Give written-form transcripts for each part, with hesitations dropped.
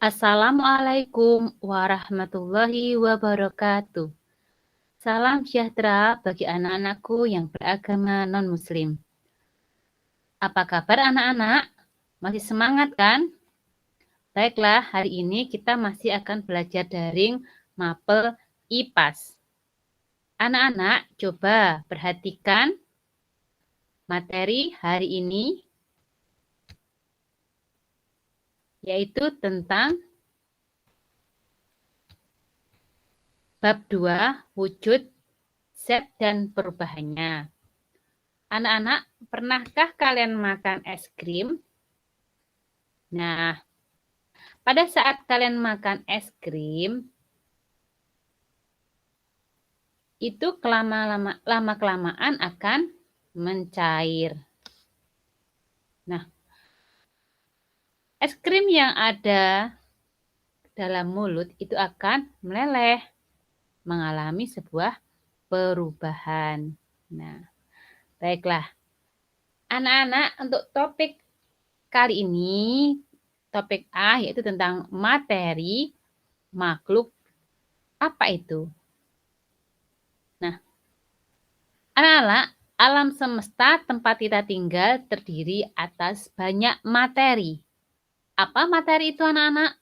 Assalamualaikum warahmatullahi wabarakatuh. Salam sejahtera bagi anak-anakku yang beragama non-muslim. Apa kabar anak-anak? Masih semangat kan? Baiklah, hari ini kita masih akan belajar daring mapel IPAS. Anak-anak, coba perhatikan materi hari ini, yaitu tentang bab 2, wujud, zat, dan perubahannya. Anak-anak, pernahkah kalian makan es krim? Nah, pada saat kalian makan es krim, itu lama-kelamaan akan mencair. Nah, es krim yang ada dalam mulut itu akan meleleh, mengalami sebuah perubahan. Nah, baiklah. Anak-anak, untuk topik kali ini, topik A yaitu tentang materi makhluk. Apa itu? Nah, anak-anak, alam semesta tempat kita tinggal terdiri atas banyak materi. Apa materi itu anak-anak?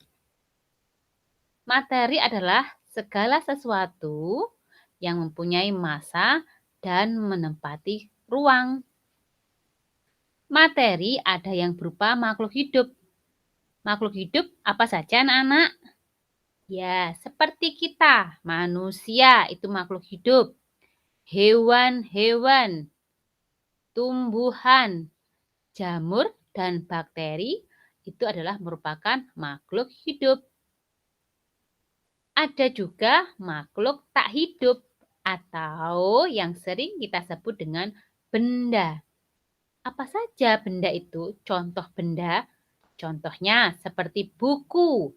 Materi adalah segala sesuatu yang mempunyai massa dan menempati ruang. Materi ada yang berupa makhluk hidup. Makhluk hidup apa saja anak-anak? Ya, seperti kita, manusia itu makhluk hidup. Hewan-hewan, tumbuhan, jamur, dan bakteri itu adalah merupakan makhluk hidup. Ada juga makhluk tak hidup atau yang sering kita sebut dengan benda. Apa saja benda itu? Contoh benda, contohnya seperti buku,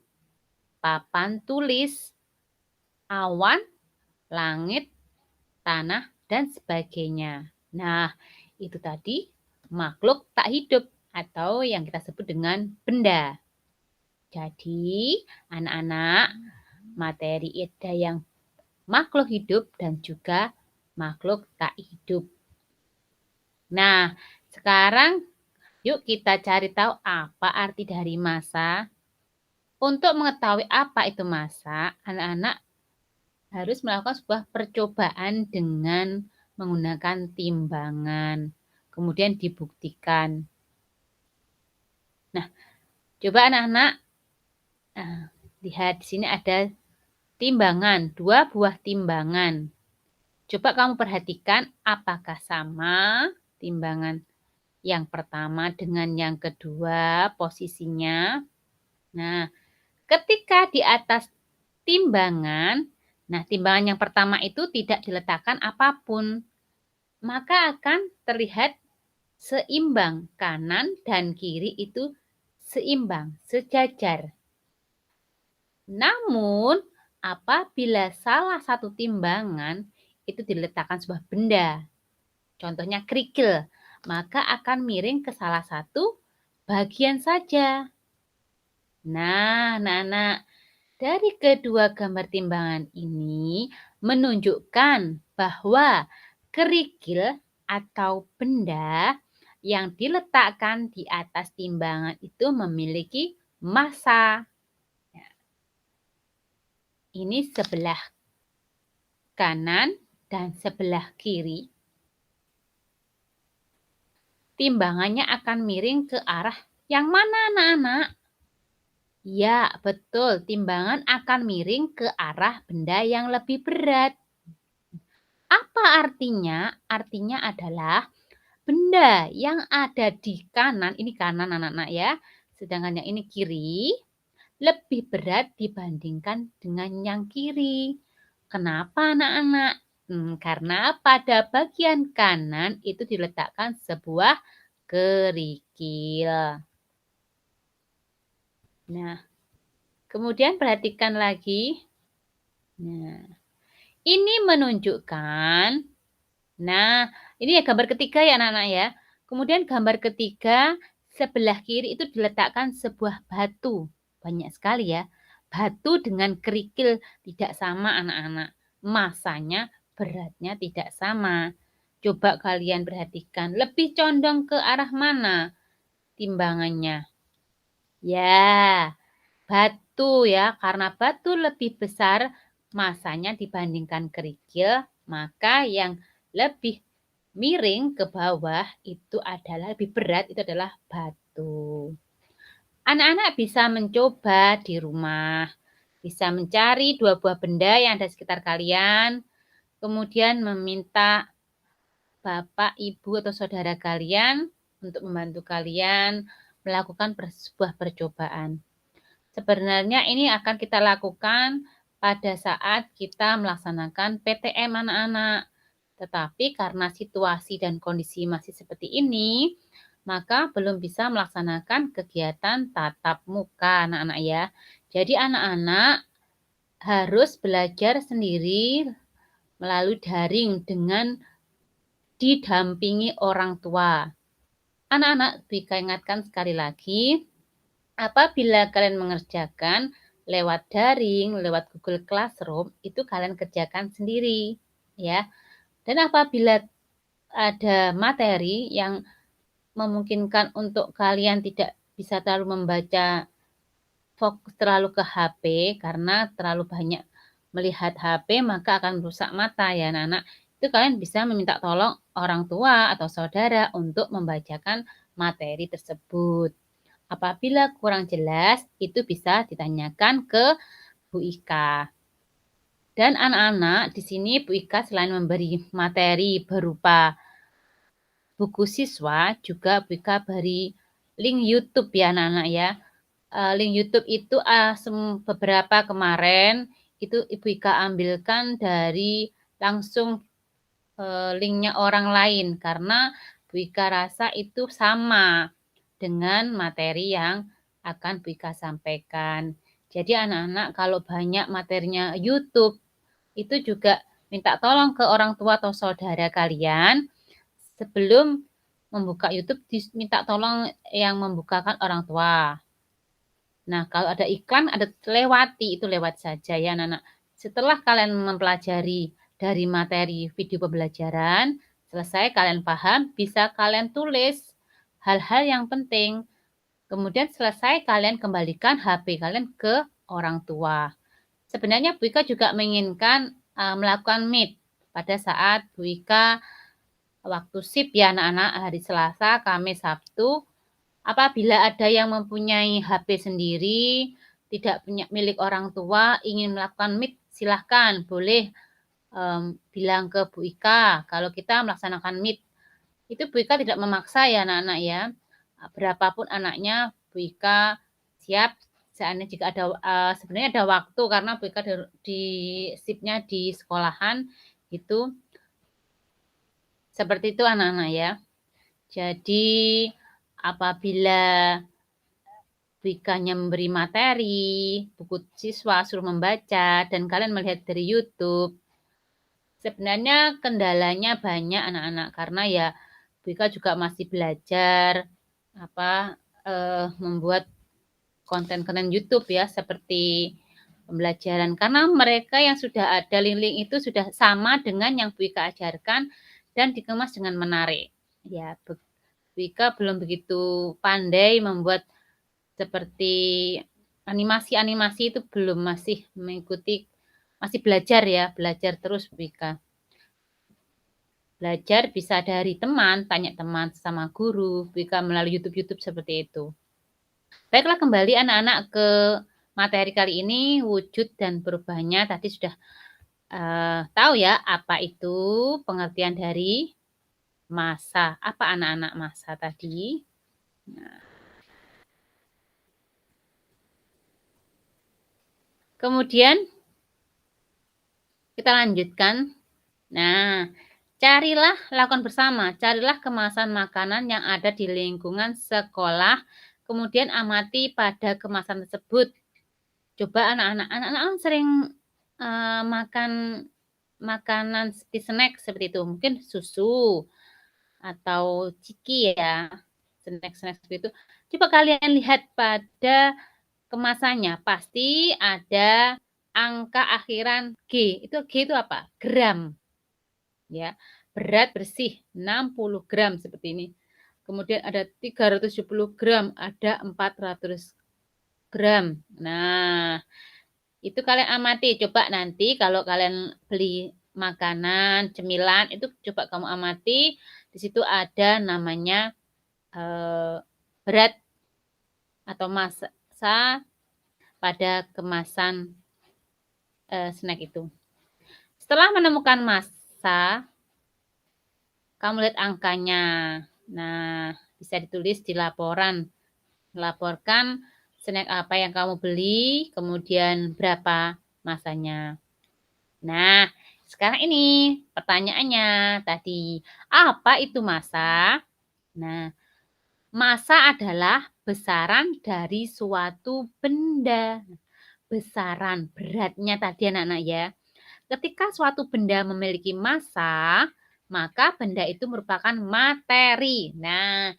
papan tulis, awan, langit, tanah, dan sebagainya. Nah, itu tadi makhluk tak hidup atau yang kita sebut dengan benda. Jadi, anak-anak, materi ada yang makhluk hidup dan juga makhluk tak hidup. Nah, sekarang yuk kita cari tahu apa arti dari massa. Untuk mengetahui apa itu massa, anak-anak harus melakukan sebuah percobaan dengan menggunakan timbangan. Kemudian dibuktikan. Nah, coba anak-anak lihat di sini ada timbangan, 2 buah timbangan. Coba kamu perhatikan apakah sama timbangan yang pertama dengan yang kedua posisinya. Nah, ketika di atas timbangan, nah timbangan yang pertama itu tidak diletakkan apapun, maka akan terlihat seimbang, kanan dan kiri itu seimbang, sejajar. Namun, apabila salah satu timbangan itu diletakkan sebuah benda, contohnya kerikil, maka akan miring ke salah satu bagian saja. Nah, anak-anak, dari kedua gambar timbangan ini menunjukkan bahwa kerikil atau benda yang diletakkan di atas timbangan itu memiliki massa. Ini sebelah kanan dan sebelah kiri. Timbangannya akan miring ke arah yang mana anak-anak? Ya, betul. Timbangan akan miring ke arah benda yang lebih berat. Apa artinya? Artinya adalah benda yang ada di kanan, ini kanan anak-anak ya, sedangkan yang ini kiri, lebih berat dibandingkan dengan yang kiri. Kenapa anak-anak? Karena pada bagian kanan itu diletakkan sebuah kerikil. Nah, kemudian perhatikan lagi. Nah, ini menunjukkan, nah ini ya gambar ketiga ya anak-anak ya. Kemudian gambar ketiga sebelah kiri itu diletakkan sebuah batu. banyak sekali ya. Batu dengan kerikil tidak sama anak-anak. Masanya, beratnya tidak sama. Coba kalian perhatikan, lebih condong ke arah mana timbangannya? Ya, batu ya, karena batu lebih besar masanya dibandingkan kerikil, maka yang lebih miring ke bawah itu adalah lebih berat, itu adalah batu. Anak-anak bisa mencoba di rumah, bisa mencari 2 buah benda yang ada di sekitar kalian, kemudian meminta bapak, ibu, atau saudara kalian untuk membantu kalian melakukan sebuah percobaan. Sebenarnya ini akan kita lakukan pada saat kita melaksanakan PTM anak-anak. Tetapi karena situasi dan kondisi masih seperti ini, maka belum bisa melaksanakan kegiatan tatap muka anak-anak ya. Jadi anak-anak harus belajar sendiri melalui daring dengan didampingi orang tua. Anak-anak, Bika ingatkan sekali lagi, apabila kalian mengerjakan lewat daring, lewat Google Classroom, itu kalian kerjakan sendiri, ya. Dan apabila ada materi yang memungkinkan untuk kalian tidak bisa terlalu membaca, fokus terlalu ke HP, karena terlalu banyak melihat HP, maka akan merusak mata ya anak-anak. Itu kalian bisa meminta tolong orang tua atau saudara untuk membacakan materi tersebut. Apabila kurang jelas, itu bisa ditanyakan ke Bu Ika. Dan anak-anak, di sini Bu Ika selain memberi materi berupa buku siswa, juga Bu Ika beri link YouTube ya anak-anak ya. Link YouTube itu beberapa kemarin itu Ibu Ika ambilkan dari langsung linknya orang lain karena Bu Ika rasa itu sama dengan materi yang akan Bu Ika sampaikan. Jadi anak-anak kalau banyak materinya YouTube, itu juga minta tolong ke orang tua atau saudara kalian sebelum membuka YouTube, minta tolong yang membukakan orang tua. Nah, kalau ada iklan, ada lewati, itu lewat saja ya anak-anak. Setelah kalian mempelajari dari materi video pembelajaran, selesai kalian paham, bisa kalian tulis hal-hal yang penting. Kemudian selesai kalian kembalikan HP kalian ke orang tua. Sebenarnya Bu Ika juga menginginkan melakukan Meet pada saat Bu Ika waktu SIP ya anak-anak, hari Selasa, Kamis, Sabtu. Apabila ada yang mempunyai HP sendiri, tidak punya milik orang tua, ingin melakukan Meet, silahkan, boleh bilang ke Bu Ika. Kalau kita melaksanakan Meet, itu Bu Ika tidak memaksa ya anak-anak ya. Berapapun anaknya, Bu Ika siap. Seandainya jika ada, sebenarnya ada waktu karena Bu Ika di SIP-nya di sekolahan, itu seperti itu anak-anak ya. Jadi apabila Bu Ika-nya memberi materi, buku siswa suruh membaca, dan kalian melihat dari YouTube, sebenarnya kendalanya banyak anak-anak karena ya Bu Ika juga masih belajar membuat konten-konten YouTube ya seperti pembelajaran karena mereka yang sudah ada link-link itu sudah sama dengan yang Bu Ika ajarkan dan dikemas dengan menarik. Ya, Bu Ika belum begitu pandai membuat seperti animasi-animasi itu belum, masih mengikuti, masih belajar ya, belajar terus Bu Ika. Belajar bisa dari teman, tanya teman sama guru, Bu Ika melalui YouTube seperti itu. Baiklah kembali anak-anak ke materi kali ini, wujud dan berubahnya tadi sudah tahu ya apa itu pengertian dari massa. Apa anak-anak massa tadi? Nah. Kemudian kita lanjutkan. Nah, lakukan bersama, carilah kemasan makanan yang ada di lingkungan sekolah, kemudian amati pada kemasan tersebut. Coba anak-anak sering makan makanan seperti snack seperti itu, mungkin susu atau ciki ya, snack seperti itu. Coba kalian lihat pada kemasannya pasti ada angka akhiran G. G itu apa? Gram. Ya. Berat bersih 60 gram seperti ini. Kemudian ada 370 gram, ada 400 gram. Nah, itu kalian amati. Coba nanti kalau kalian beli makanan, cemilan, itu coba kamu amati. Di situ ada namanya berat atau massa pada kemasan snack itu. Setelah menemukan massa, kamu lihat angkanya. Nah, bisa ditulis di laporan. Melaporkan snack apa yang kamu beli, kemudian berapa massanya. Nah, sekarang ini pertanyaannya tadi, apa itu massa? Nah, massa adalah besaran dari suatu benda. Besaran, beratnya tadi anak-anak ya. Ketika suatu benda memiliki massa, maka benda itu merupakan materi. Nah,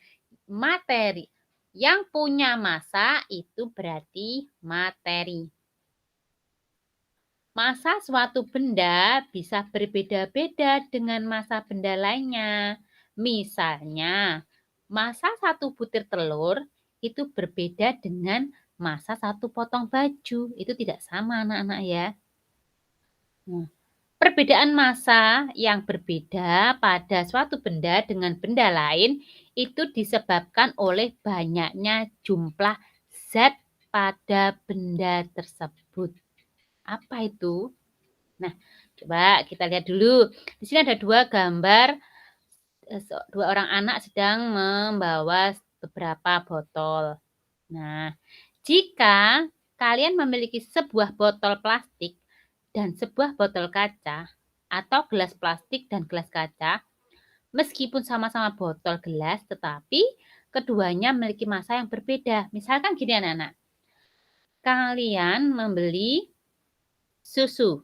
materi yang punya massa itu berarti materi. Massa suatu benda bisa berbeda-beda dengan massa benda lainnya. Misalnya, massa satu butir telur itu berbeda dengan massa satu potong baju. Itu tidak sama anak-anak ya. Nah, perbedaan massa yang berbeda pada suatu benda dengan benda lain itu disebabkan oleh banyaknya jumlah zat pada benda tersebut. Apa itu? Nah, coba kita lihat dulu. Di sini ada dua gambar, dua orang anak sedang membawa beberapa botol. Nah, jika kalian memiliki sebuah botol plastik dan sebuah botol kaca, atau gelas plastik dan gelas kaca, meskipun sama-sama botol gelas, tetapi keduanya memiliki massa yang berbeda. Misalkan gini anak-anak, kalian membeli susu.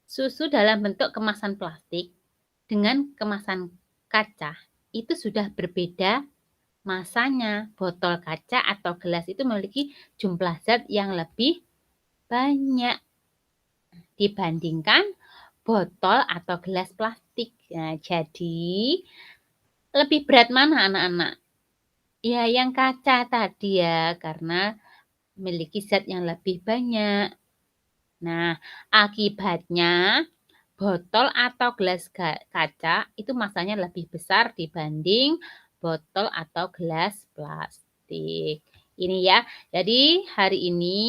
Susu dalam bentuk kemasan plastik dengan kemasan kaca itu sudah berbeda massanya. Botol kaca atau gelas itu memiliki jumlah zat yang lebih banyak dibandingkan botol atau gelas plastik. Nah, jadi lebih berat mana anak-anak? Ya, yang kaca tadi ya, karena memiliki zat yang lebih banyak. Nah, akibatnya botol atau gelas kaca itu massanya lebih besar dibanding botol atau gelas plastik. Ini ya. Jadi hari ini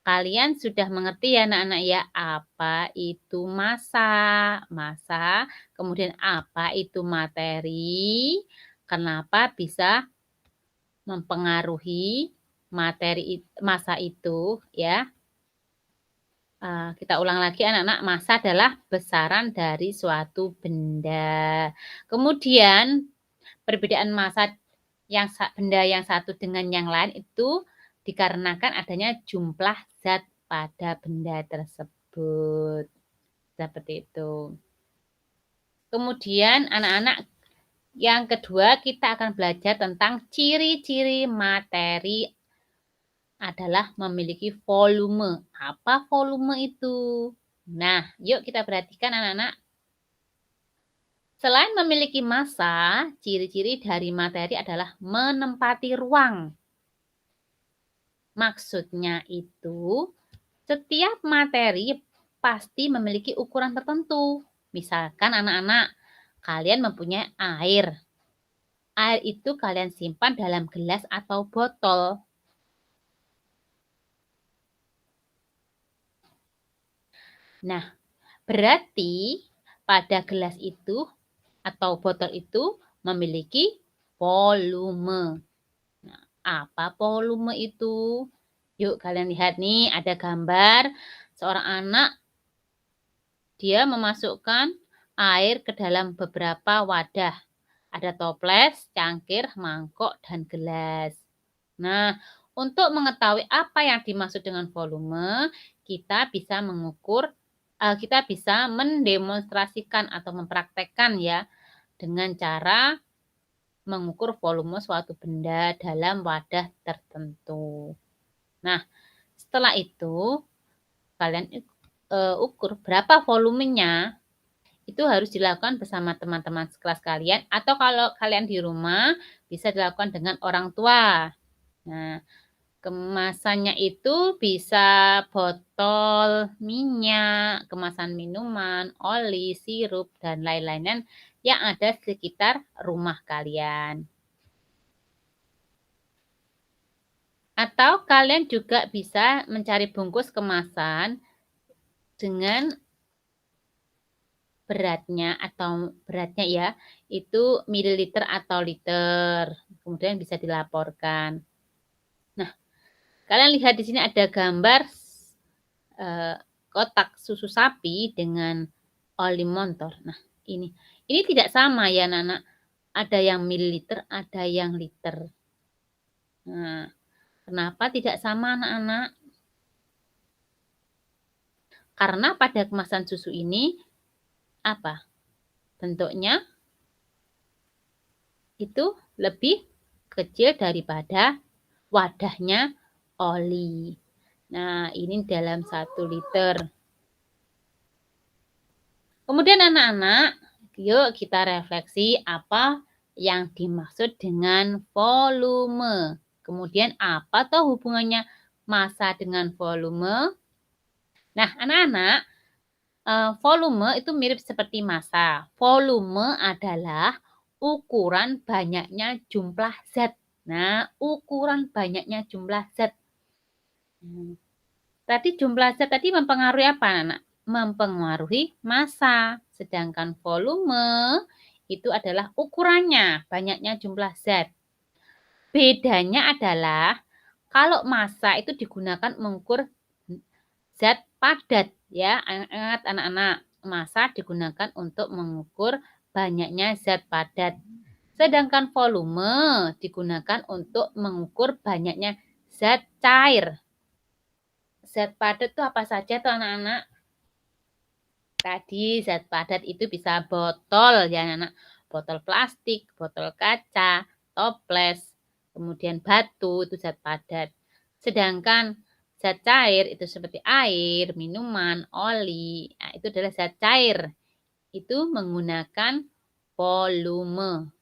kalian sudah mengerti ya anak-anak ya, apa itu massa. Massa, kemudian apa itu materi, kenapa bisa mempengaruhi materi massa itu ya. Kita ulang lagi anak-anak, massa adalah besaran dari suatu benda. Kemudian perbedaan massa benda yang satu dengan yang lain itu dikarenakan adanya jumlah zat pada benda tersebut. Seperti itu. Kemudian anak-anak yang kedua kita akan belajar tentang ciri-ciri materi adalah memiliki volume. Apa volume itu? Nah, yuk kita perhatikan anak-anak. Selain memiliki massa, ciri-ciri dari materi adalah menempati ruang. Maksudnya itu, setiap materi pasti memiliki ukuran tertentu. Misalkan anak-anak, kalian mempunyai air. Air itu kalian simpan dalam gelas atau botol. Nah, berarti pada gelas itu atau botol itu memiliki volume. Nah, apa volume itu? Yuk kalian lihat nih, ada gambar seorang anak. Dia memasukkan air ke dalam beberapa wadah. Ada toples, cangkir, mangkok, dan gelas. Nah, untuk mengetahui apa yang dimaksud dengan volume, kita bisa kita bisa mendemonstrasikan atau mempraktekkan ya dengan cara mengukur volume suatu benda dalam wadah tertentu. Nah, setelah itu kalian ukur berapa volumenya. Itu harus dilakukan bersama teman-teman sekelas kalian, atau kalau kalian di rumah bisa dilakukan dengan orang tua. Nah, kemasannya itu bisa botol minyak, kemasan minuman, oli, sirup, dan lain-lainnya yang ada sekitar rumah kalian. Atau kalian juga bisa mencari bungkus kemasan dengan beratnya ya, itu mililiter atau liter. Kemudian bisa dilaporkan. Nah, kalian lihat di sini ada gambar kotak susu sapi dengan oli montor. Nah, ini tidak sama ya, anak-anak. Ada yang mililiter, ada yang liter. Nah, kenapa tidak sama, anak-anak? Karena pada kemasan susu ini apa? Bentuknya itu lebih kecil daripada wadahnya oli. Nah, ini dalam 1 liter. Kemudian anak-anak, yuk kita refleksi apa yang dimaksud dengan volume. Kemudian apa tuh hubungannya massa dengan volume? Nah, anak-anak, volume itu mirip seperti massa. Volume adalah ukuran banyaknya jumlah zat. Nah, ukuran banyaknya jumlah zat. Tadi jumlah zat tadi mempengaruhi apa, anak? Mempengaruhi massa. Sedangkan volume itu adalah ukurannya, banyaknya jumlah zat. Bedanya adalah kalau massa itu digunakan mengukur zat padat, ya. Ingat anak-anak, massa digunakan untuk mengukur banyaknya zat padat. Sedangkan volume digunakan untuk mengukur banyaknya zat cair. Zat padat itu apa saja tuh anak-anak? Tadi zat padat itu bisa botol ya anak-anak. Botol plastik, botol kaca, toples, kemudian batu itu zat padat. Sedangkan zat cair itu seperti air, minuman, oli. Nah, itu adalah zat cair. Itu menggunakan volume.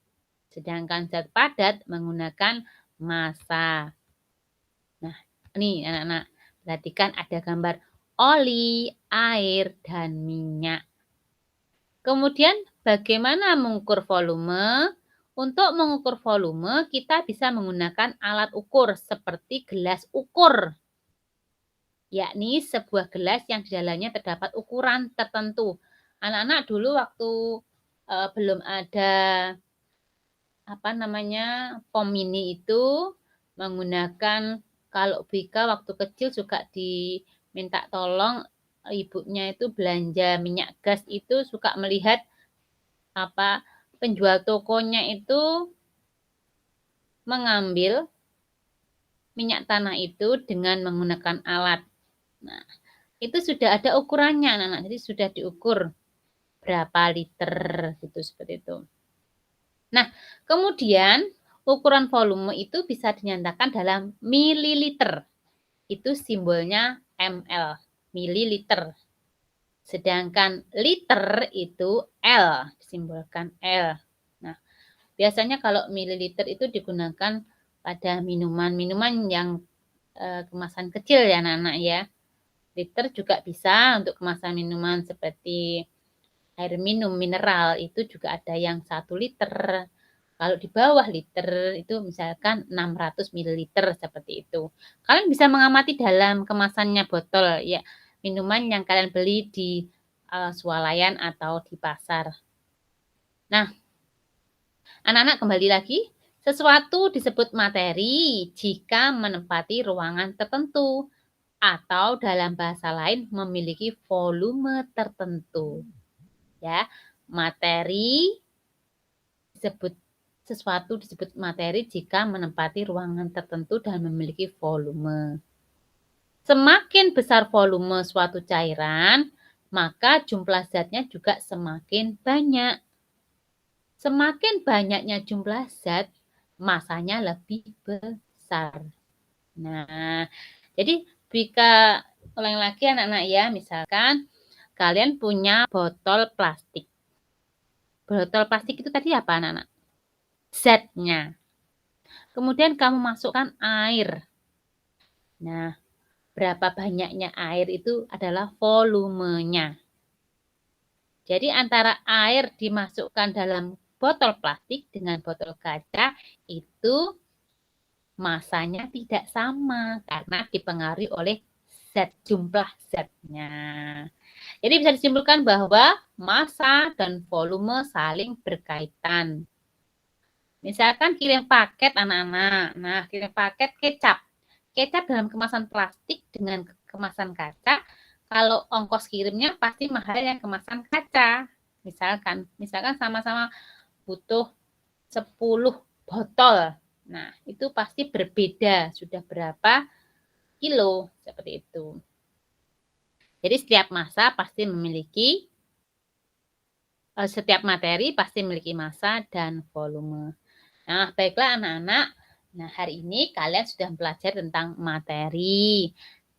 Sedangkan zat padat menggunakan massa. Nah, ini anak-anak, perhatikan ada gambar oli, air, dan minyak. Kemudian bagaimana mengukur volume? Untuk mengukur volume, kita bisa menggunakan alat ukur seperti gelas ukur. Yakni sebuah gelas yang di dalamnya terdapat ukuran tertentu. Anak-anak dulu waktu belum ada pom mini itu menggunakan, kalau Bika waktu kecil suka diminta tolong ibunya itu belanja minyak gas, itu suka melihat penjual tokonya itu mengambil minyak tanah itu dengan menggunakan alat. Nah, itu sudah ada ukurannya, anak-anak. Jadi sudah diukur berapa liter gitu, seperti itu. Nah, kemudian ukuran volume itu bisa dinyatakan dalam mililiter. Itu simbolnya ml, mililiter. Sedangkan liter itu L, disimbolkan L. Nah, biasanya kalau mililiter itu digunakan pada minuman-minuman yang kemasan kecil ya anak-anak ya. Liter juga bisa untuk kemasan minuman seperti air minum mineral, itu juga ada yang 1 liter. Kalau di bawah liter itu misalkan 600 ml seperti itu. Kalian bisa mengamati dalam kemasannya botol ya, minuman yang kalian beli di swalayan atau di pasar. Nah, anak-anak kembali lagi, sesuatu disebut materi jika menempati ruangan tertentu atau dalam bahasa lain memiliki volume tertentu. Ya, sesuatu disebut materi jika menempati ruangan tertentu dan memiliki volume. Semakin besar volume suatu cairan, maka jumlah zatnya juga semakin banyak. Semakin banyaknya jumlah zat, masanya lebih besar. Nah, Jadi jika ulang lagi anak-anak ya, misalkan kalian punya botol plastik. Botol plastik itu tadi apa anak-anak? Zatnya. Kemudian kamu masukkan air. Nah, berapa banyaknya air itu adalah volumenya. Jadi antara air dimasukkan dalam botol plastik dengan botol kaca itu masanya tidak sama karena dipengaruhi oleh jumlah zatnya. Jadi bisa disimpulkan bahwa massa dan volume saling berkaitan. Misalkan kirim paket anak-anak. Nah, kirim paket kecap. Kecap dalam kemasan plastik dengan kemasan kaca, kalau ongkos kirimnya pasti mahal yang kemasan kaca. Misalkan sama-sama butuh 10 botol. Nah, itu pasti berbeda. Sudah berapa kilo seperti itu. Jadi setiap massa pasti memiliki setiap materi pasti memiliki massa dan volume. Nah, baiklah anak-anak. Nah, hari ini kalian sudah belajar tentang materi.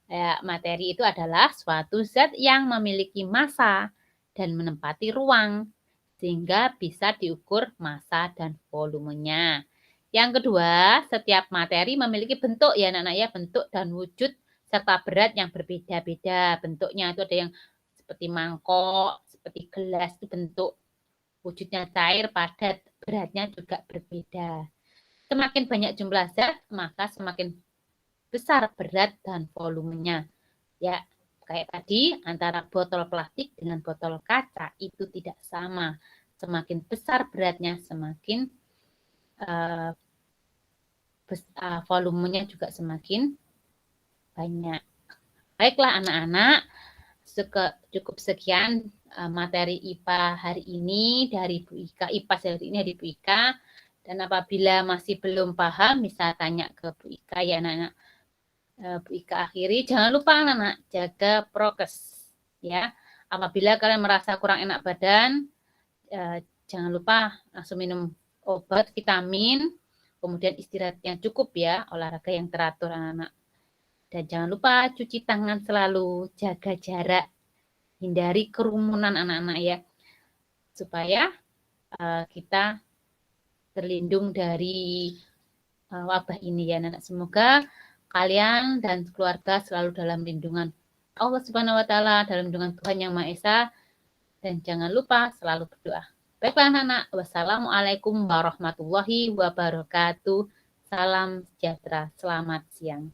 Ya, materi itu adalah suatu zat yang memiliki massa dan menempati ruang, sehingga bisa diukur massa dan volumenya. Yang kedua, setiap materi memiliki bentuk ya anak-anak ya, bentuk dan wujud serta berat yang berbeda-beda. Bentuknya itu ada yang seperti mangkok, seperti gelas itu bentuk wujudnya cair, padat, beratnya juga berbeda. Semakin banyak jumlah zat, maka semakin besar berat dan volumenya. Ya, kayak tadi antara botol plastik dengan botol kaca itu tidak sama. Semakin besar beratnya, semakin volumenya juga semakin banyak. Baiklah anak-anak, cukup sekian materi IPA hari ini dari Bu Ika. IPA hari ini dari Bu Ika. Dan apabila masih belum paham, bisa tanya ke Bu Ika ya anak-anak. Bu Ika akhiri, jangan lupa anak-anak jaga prokes ya. Apabila kalian merasa kurang enak badan, jangan lupa langsung minum obat vitamin, kemudian istirahat yang cukup ya, olahraga yang teratur anak-anak. Dan jangan lupa cuci tangan selalu, jaga jarak, hindari kerumunan anak-anak ya, supaya kita terlindung dari wabah ini ya anak-anak. Semoga kalian dan keluarga selalu dalam lindungan Allah Subhanahu wa taala, dalam lindungan Tuhan Yang Maha Esa, dan jangan lupa selalu berdoa. Baiklah anak-anak, wassalamualaikum warahmatullahi wabarakatuh. Salam sejahtera, selamat siang.